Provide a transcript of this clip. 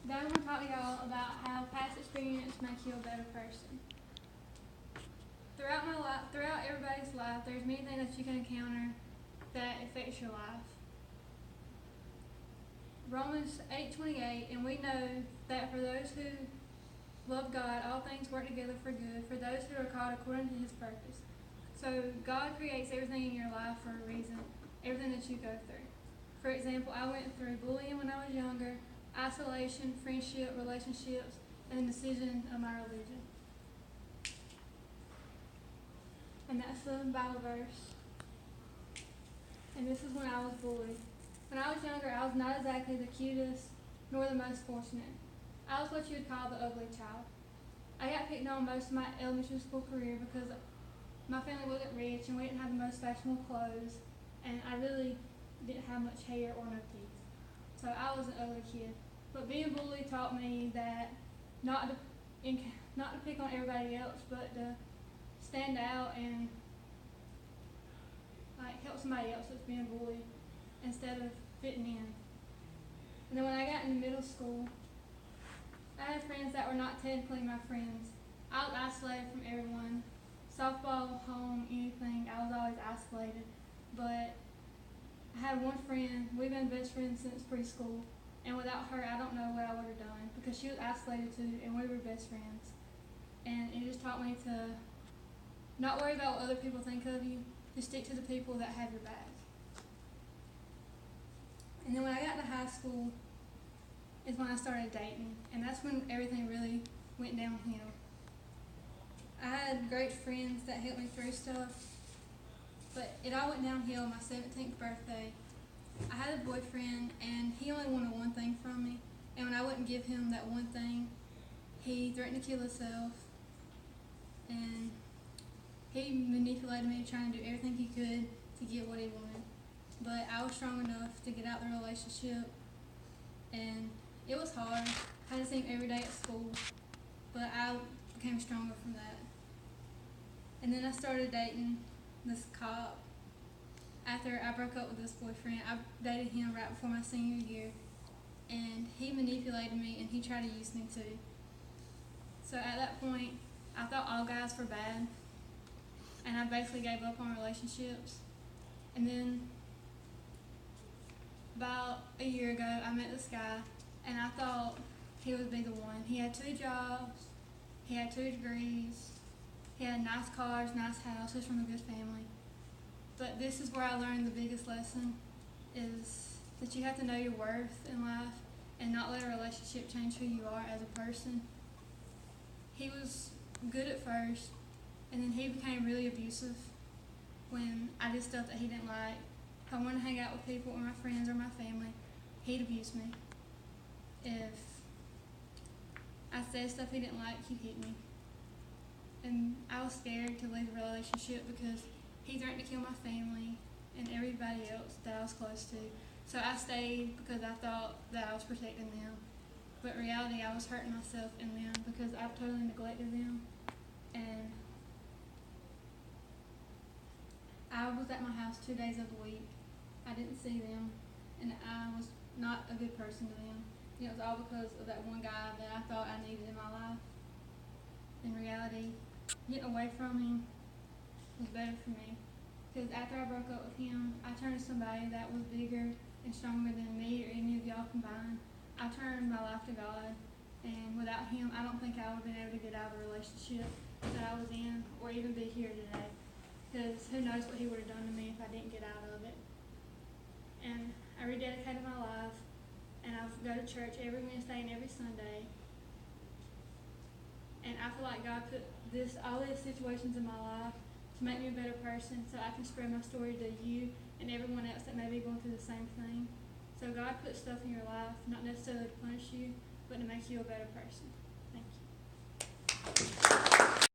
Now I'm going to talk to y'all about how past experience makes you a better person. Throughout everybody's life, there's many things that you can encounter that affects your life. Romans 8:28, and we know that for those who love God, all things work together for good, for those who are called according to His purpose. So God creates everything in your life for a reason, everything that you go through. For example, I went through bullying when I was younger, isolation, friendship, relationships, and the decision of my religion. And that's the Bible verse. And this is when I was bullied. When I was younger, I was not exactly the cutest nor the most fortunate. I was what you would call the ugly child. I got picked on most of my elementary school career because my family wasn't rich and we didn't have the most fashionable clothes, and I really didn't have much hair or no teeth. So I was an ugly kid. But being bullied taught me that not to pick on everybody else, but to stand out and help somebody else that's being bullied instead of fitting in. And then when I got into middle school, I had friends that were not technically my friends. I was isolated from everyone. Softball, home, anything, I was always isolated. But I had one friend, we've been best friends since preschool, and without her, I don't know what I would have done because she was isolated too, and we were best friends. And it just taught me to not worry about what other people think of you, just stick to the people that have your back. And then when I got to high school is when I started dating, and that's when everything really went downhill. I had great friends that helped me through stuff, but it all went downhill on my 17th birthday. I had a boyfriend, and he only wanted one thing from me, and when I wouldn't give him that one thing, he threatened to kill himself, and he manipulated me, trying to do everything he could to get what he wanted. But I was strong enough to get out the relationship, and it was hard. I had to see him every day at school, but I became stronger from that. And then I started dating this cop. After I broke up with this boyfriend, I dated him right before my senior year, and he manipulated me and he tried to use me too. So at that point, I thought all guys were bad, and I basically gave up on relationships. And then about a year ago, I met this guy, and I thought he would be the one. He had 2 jobs, he had 2 degrees, he had nice cars, nice houses from a good family. But this is where I learned the biggest lesson, is that you have to know your worth in life and not let a relationship change who you are as a person. He was good at first, and then he became really abusive when I did stuff that he didn't like. If I wanted to hang out with people or my friends or my family, he'd abuse me. If I said stuff he didn't like, he'd hit me. And I was scared to leave the relationship because he threatened to kill my family and everybody else that I was close to. So I stayed because I thought that I was protecting them. But in reality, I was hurting myself and them because I totally neglected them. And I was at my house 2 days of the week. I didn't see them, and I was not a good person to them. And it was all because of that one guy that I thought I needed in my life. In reality, getting away from him was better for me. Because after I broke up with him, I turned to somebody that was bigger and stronger than me or any of y'all combined. I turned my life to God, and without him, I don't think I would have been able to get out of the relationship that I was in or even be here today. Because who knows what he would have done to me if I didn't get out of it. And I rededicated my life, and I go to church every Wednesday and every Sunday. And I feel like God put all these situations in my life to make me a better person, so I can spread my story to you and everyone else that may be going through the same thing. So God puts stuff in your life, not necessarily to punish you, but to make you a better person. Thank you.